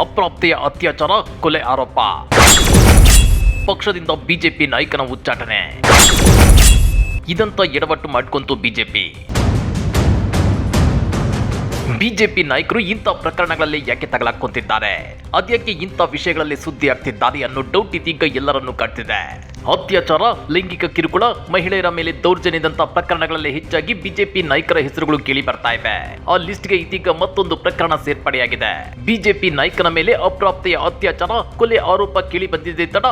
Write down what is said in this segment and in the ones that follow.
ಅಪ್ರಾಪ್ತೆಯ ಅತ್ಯಾಚಾರ ಕೊಲೆ ಆರೋಪ, ಪಕ್ಷದಿಂದ ಬಿಜೆಪಿ ನಾಯಕನ ಉಚ್ಚಾಟನೆ. ಇದಂತ ಎಡವಟ್ಟು ಮಾಡ್ಕೊಂತು ಬಿಜೆಪಿ ನಾಯಕರು ಇಂಥ ಪ್ರಕರಣಗಳಲ್ಲಿ ಯಾಕೆ ತಗಲಾಕೊಂತಿದ್ದಾರೆ, ಅದ್ಯಾಕೆ ಇಂಥ ವಿಷಯಗಳಲ್ಲಿ ಸುದ್ದಿ ಆಗ್ತಿದ್ದಾರೆ ಅನ್ನೋ ಡೌಟ್ ಇದೀಗ ಎಲ್ಲರನ್ನೂ ಕಾಡ್ತಿದೆ. ಅತ್ಯಾಚಾರ, ಲೈಂಗಿಕ ಕಿರುಕುಳ, ಮಹಿಳೆಯರ ಮೇಲೆ ದೌರ್ಜನ್ಯದಂತ ಪ್ರಕರಣಗಳಲ್ಲಿ ಹೆಚ್ಚಾಗಿ ಬಿಜೆಪಿ ನಾಯಕರ ಹೆಸರುಗಳು ಕೇಳಿ ಬರ್ತಾ ಇವೆ. ಆ ಲಿಸ್ಟ್ಗೆ ಇದೀಗ ಮತ್ತೊಂದು ಪ್ರಕರಣ ಸೇರ್ಪಡೆಯಾಗಿದೆ. ಬಿಜೆಪಿ ನಾಯಕನ ಮೇಲೆ ಅಪ್ರಾಪ್ತೆಯ ಅತ್ಯಾಚಾರ ಕೊಲೆ ಆರೋಪ ಕೇಳಿ ಬಂದಿದೆ ತಡ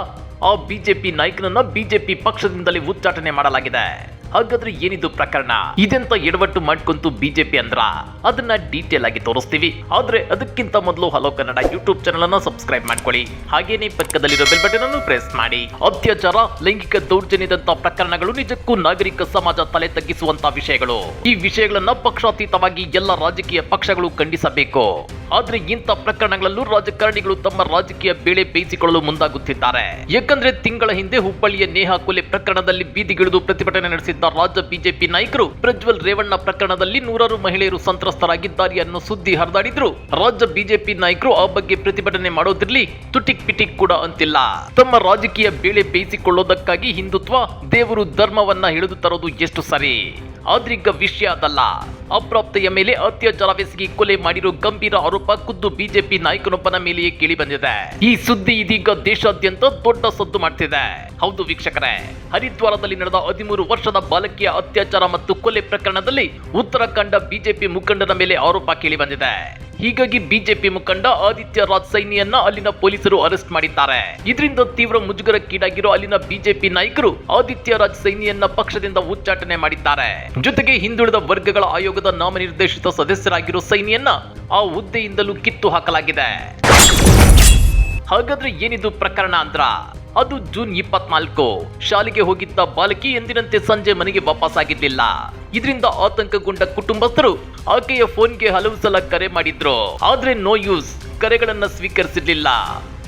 ಆ ಬಿಜೆಪಿ ನಾಯಕನನ್ನ ಬಿಜೆಪಿ ಪಕ್ಷದಿಂದಲೇ ಉಚ್ಚಾಟನೆ ಮಾಡಲಾಗಿದೆ. ಹಾಗಾದ್ರೆ ಏನಿದು ಪ್ರಕರಣ, ಇದೆಂತ ಎಡವಟ್ಟು ಮಾಡ್ಕೊಂತು ಬಿಜೆಪಿ ಅಂದ್ರ ಅದನ್ನ ಡೀಟೇಲ್ ಆಗಿ ತೋರಿಸ್ತೀವಿ. ಆದ್ರೆ ಅದಕ್ಕಿಂತ ಮೊದಲು ಹಲೋ ಕನ್ನಡ ಯೂಟ್ಯೂಬ್ ಚಾನಲ್ ಅನ್ನ ಸಬ್ಸ್ಕ್ರೈಬ್ ಮಾಡ್ಕೊಳ್ಳಿ, ಹಾಗೇನೆ ಪಕ್ಕದಲ್ಲಿರೋ ಬೆಲ್ ಬಟನ್ ಅನ್ನು ಪ್ರೆಸ್ ಮಾಡಿ. ಅತ್ಯಾಚಾರ, ಲೈಂಗಿಕ ದೌರ್ಜನ್ಯದಂತ ಪ್ರಕರಣಗಳು ನಿಜಕ್ಕೂ ನಾಗರಿಕ ಸಮಾಜ ತಲೆ ತಗ್ಗಿಸುವಂತ ವಿಷಯಗಳು. ಈ ವಿಷಯಗಳನ್ನ ಪಕ್ಷಾತೀತವಾಗಿ ಎಲ್ಲ ರಾಜಕೀಯ ಪಕ್ಷಗಳು ಖಂಡಿಸಬೇಕು. ಆದ್ರೆ ಇಂಥ ಪ್ರಕರಣಗಳಲ್ಲೂ ರಾಜಕಾರಣಿಗಳು ತಮ್ಮ ರಾಜಕೀಯ ಬೇಳೆ ಬೇಯಿಸಿಕೊಳ್ಳಲು ಮುಂದಾಗುತ್ತಿದ್ದಾರೆ. ಯಾಕಂದ್ರೆ ತಿಂಗಳ ಹಿಂದೆ ಹುಬ್ಬಳ್ಳಿಯ ನೇಹಾ ಕೊಲೆ ಪ್ರಕರಣದಲ್ಲಿ ಬೀದಿಗಿಳಿದು ಪ್ರತಿಭಟನೆ ನಡೆಸಿದ್ದ ರಾಜ್ಯ ಬಿಜೆಪಿ ನಾಯಕರು ಪ್ರಜ್ವಲ್ ರೇವಣ್ಣ ಪ್ರಕರಣದಲ್ಲಿ ನೂರಾರು ಮಹಿಳೆಯರು ಸಂತ್ರಸ್ತರಾಗಿದ್ದಾರೆ ಅನ್ನೋ ಸುದ್ದಿ ಹರಿದಾಡಿದ್ರು. ರಾಜ್ಯ ಬಿಜೆಪಿ ನಾಯಕರು ಆ ಬಗ್ಗೆ ಪ್ರತಿಭಟನೆ ಮಾಡೋದಿರ್ಲಿ, ತುಟಿಕ್ ಪಿಟಿಕ್ ಕೂಡ ಅಂತಿಲ್ಲ. ತಮ್ಮ ರಾಜಕೀಯ ಬೇಳೆ ಬೇಯಿಸಿಕೊಳ್ಳೋದಕ್ಕಾಗಿ ಹಿಂದುತ್ವ, ದೇವರು, ಧರ್ಮವನ್ನ ಹಿಡಿದು ತರೋದು ಎಷ್ಟು ಸರಿ. ಆದ್ರೀಗ ವಿಷಯ ಅದಲ್ಲ. ಅಪ್ರಾಪ್ತೆಯ ಮೇಲೆ ಅತ್ಯಾಚಾರವೆಸಗಿ ಕೊಲೆ ಮಾಡಿರೋ ಗಂಭೀರ ಆರೋಪ ಖುದ್ದು ಬಿಜೆಪಿ ನಾಯಕನೊಬ್ಬನ ಮೇಲೆಯೇ ಕೇಳಿ ಬಂದಿದೆ. ಈ ಸುದ್ದಿ ಇದೀಗ ದೇಶಾದ್ಯಂತ ದೊಡ್ಡ ಸದ್ದು ಮಾಡ್ತಿದೆ. ಹೌದು ವೀಕ್ಷಕರೇ, ಹರಿದ್ವಾರದಲ್ಲಿ ನಡೆದ 13 ವರ್ಷದ ಬಾಲಕಿಯ ಅತ್ಯಾಚಾರ ಮತ್ತು ಕೊಲೆ ಪ್ರಕರಣದಲ್ಲಿ ಉತ್ತರಾಖಂಡ ಬಿಜೆಪಿ ಮುಖಂಡನ ಮೇಲೆ ಆರೋಪ ಕೇಳಿ ಬಂದಿದೆ. ಹೀಗಾಗಿ ಬಿಜೆಪಿ ಮುಖಂಡ ಆದಿತ್ಯ ರಾಜ್ ಸೈನಿಯನ್ನ ಅಲ್ಲಿನ ಪೊಲೀಸರು ಅರೆಸ್ಟ್ ಮಾಡಿದ್ದಾರೆ. ಇದರಿಂದ ತೀವ್ರ ಮುಜುಗರಕ್ಕೀಡಾಗಿರೋ ಅಲ್ಲಿನ ಬಿಜೆಪಿ ನಾಯಕರು ಆದಿತ್ಯ ರಾಜ್ ಸೈನಿಯನ್ನ ಪಕ್ಷದಿಂದ ಉಚ್ಚಾಟನೆ ಮಾಡಿದ್ದಾರೆ. ಜೊತೆಗೆ ಹಿಂದುಳಿದ ವರ್ಗಗಳ ಆಯೋಗದ ನಾಮನಿರ್ದೇಶಿತ ಸದಸ್ಯರಾಗಿರೋ ಸೈನಿಯನ್ನ ಆ ಹುದ್ದೆಯಿಂದಲೂ ಕಿತ್ತು ಹಾಕಲಾಗಿದೆ. ಹಾಗಾದ್ರೆ ಏನಿದು ಪ್ರಕರಣ ಅಂದ್ರ ಅದು ಜೂನ್ 24 ಶಾಲೆಗೆ ಹೋಗಿದ್ದ ಬಾಲಕಿ ಎಂದಿನಂತೆ ಸಂಜೆ ಮನೆಗೆ ವಾಪಸ್ಸಾಗಿದ್ದಿಲ್ಲ. ಇದರಿಂದ ಆತಂಕಗೊಂಡ ಕುಟುಂಬಸ್ಥರು ಆಕೆಯ ಫೋನ್ಗೆ ಹಲವು ಸಲ ಕರೆ ಮಾಡಿದ್ರು. ಆದ್ರೆ ನೋ ಯೂಸ್, ಕರೆಗಳನ್ನ ಸ್ವೀಕರಿಸಿರ್ಲಿಲ್ಲ.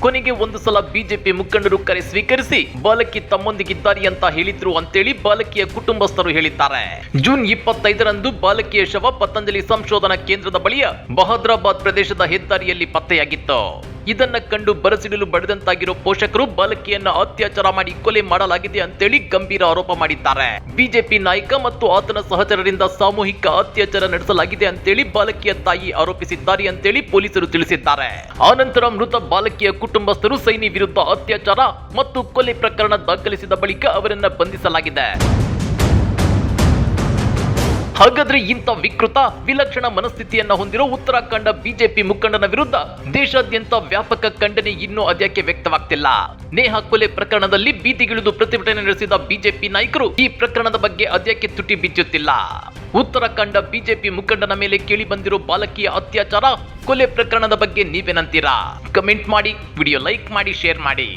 ಕೊನೆಗೆ ಒಂದು ಸಲ ಬಿಜೆಪಿ ಮುಖಂಡರು ಕರೆ ಸ್ವೀಕರಿಸಿ ಬಾಲಕಿ ತಮ್ಮೊಂದಿಗಿದ್ದಾರೆ ಅಂತ ಹೇಳಿದ್ರು ಅಂತೇಳಿ ಬಾಲಕಿಯ ಕುಟುಂಬಸ್ಥರು ಹೇಳಿದ್ದಾರೆ. ಜೂನ್ 25ರಂದು ಬಾಲಕಿಯ ಶವ ಪತಂಜಲಿ ಸಂಶೋಧನಾ ಕೇಂದ್ರದ ಬಳಿಯ ಬಹದ್ರಾಬಾದ್ ಪ್ರದೇಶದ ಹೆದ್ದಾರಿಯಲ್ಲಿ ಪತ್ತೆಯಾಗಿತ್ತು. ಇದನ್ನ ಕಂಡು ಬರಸಿಡಲು ಬಡಿದಂತಾಗಿರೋ ಪೋಷಕರು ಬಾಲಕಿಯನ್ನ ಅತ್ಯಾಚಾರ ಮಾಡಿ ಕೊಲೆ ಮಾಡಲಾಗಿದೆ ಅಂತೇಳಿ ಗಂಭೀರ ಆರೋಪ ಮಾಡಿದ್ದಾರೆ. ಬಿಜೆಪಿ ನಾಯಕ ಮತ್ತು ಆತನ ಸಹಚರರಿಂದ ಸಾಮೂಹಿಕ ಅತ್ಯಾಚಾರ ನಡೆಸಲಾಗಿದೆ ಅಂತೇಳಿ ಬಾಲಕಿಯ ತಾಯಿ ಆರೋಪಿಸಿದ್ದಾರೆ ಅಂತೇಳಿ ಪೊಲೀಸರು ತಿಳಿಸಿದ್ದಾರೆ. ಆನಂತರ ಮೃತ ಬಾಲಕಿಯ ಕುಟುಂಬಸ್ಥರು ಸೈನಿ ವಿರುದ್ಧ ಅತ್ಯಾಚಾರ ಮತ್ತು ಕೊಲೆ ಪ್ರಕರಣ ದಾಖಲಿಸಿದ ಬಳಿಕ ಅವರನ್ನ ಬಂಧಿಸಲಾಗಿದೆ. ಹಾಗಾದ್ರೆ ಇಂಥ ವಿಕೃತ, ವಿಲಕ್ಷಣ ಮನಸ್ಥಿತಿಯನ್ನ ಹೊಂದಿರೋ ಉತ್ತರಾಖಂಡ ಬಿಜೆಪಿ ಮುಖಂಡನ ವಿರುದ್ಧ ದೇಶಾದ್ಯಂತ ವ್ಯಾಪಕ ಖಂಡನೆ ಇನ್ನೂ ಅದ್ಯಾಕೆ ವ್ಯಕ್ತವಾಗ್ತಿಲ್ಲ. ನೇಹಾ ಕೊಲೆ ಪ್ರಕರಣದಲ್ಲಿ ಬೀದಿಗಿಳಿದು ಪ್ರತಿಭಟನೆ ನಡೆಸಿದ ಬಿಜೆಪಿ ನಾಯಕರು ಈ ಪ್ರಕರಣದ ಬಗ್ಗೆ ಅದ್ಯಾಕೆ ತುಟಿ ಬಿಚ್ಚುತ್ತಿಲ್ಲ. ಉತ್ತರಾಖಂಡ ಬಿಜೆಪಿ ಮುಖಂಡನ ಮೇಲೆ ಕೇಳಿ ಬಂದಿರೋ ಬಾಲಕಿಯ ಅತ್ಯಾಚಾರ, ಕೊಲೆ ಪ್ರಕರಣದ ಬಗ್ಗೆ ನೀವೇನಂತೀರಾ? ಕಮೆಂಟ್ ಮಾಡಿ, ವಿಡಿಯೋ ಲೈಕ್ ಮಾಡಿ, ಶೇರ್ ಮಾಡಿ.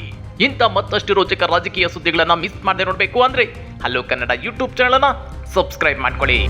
ಇಂಥ ಮತ್ತಷ್ಟು ರೋಚಕ ರಾಜಕೀಯ ಸುದ್ದಿಗಳನ್ನ ಮಿಸ್ ಮಾಡದೆ ನೋಡ್ಬೇಕು ಅಂದ್ರೆ ಹಲೋ ಕನ್ನಡ ಯೂಟ್ಯೂಬ್ ಚಾನಲ್ ಅನ್ನ ಸಬ್ಸ್ಕ್ರೈಬ್ ಮಾಡ್ಕೊಳ್ಳಿ.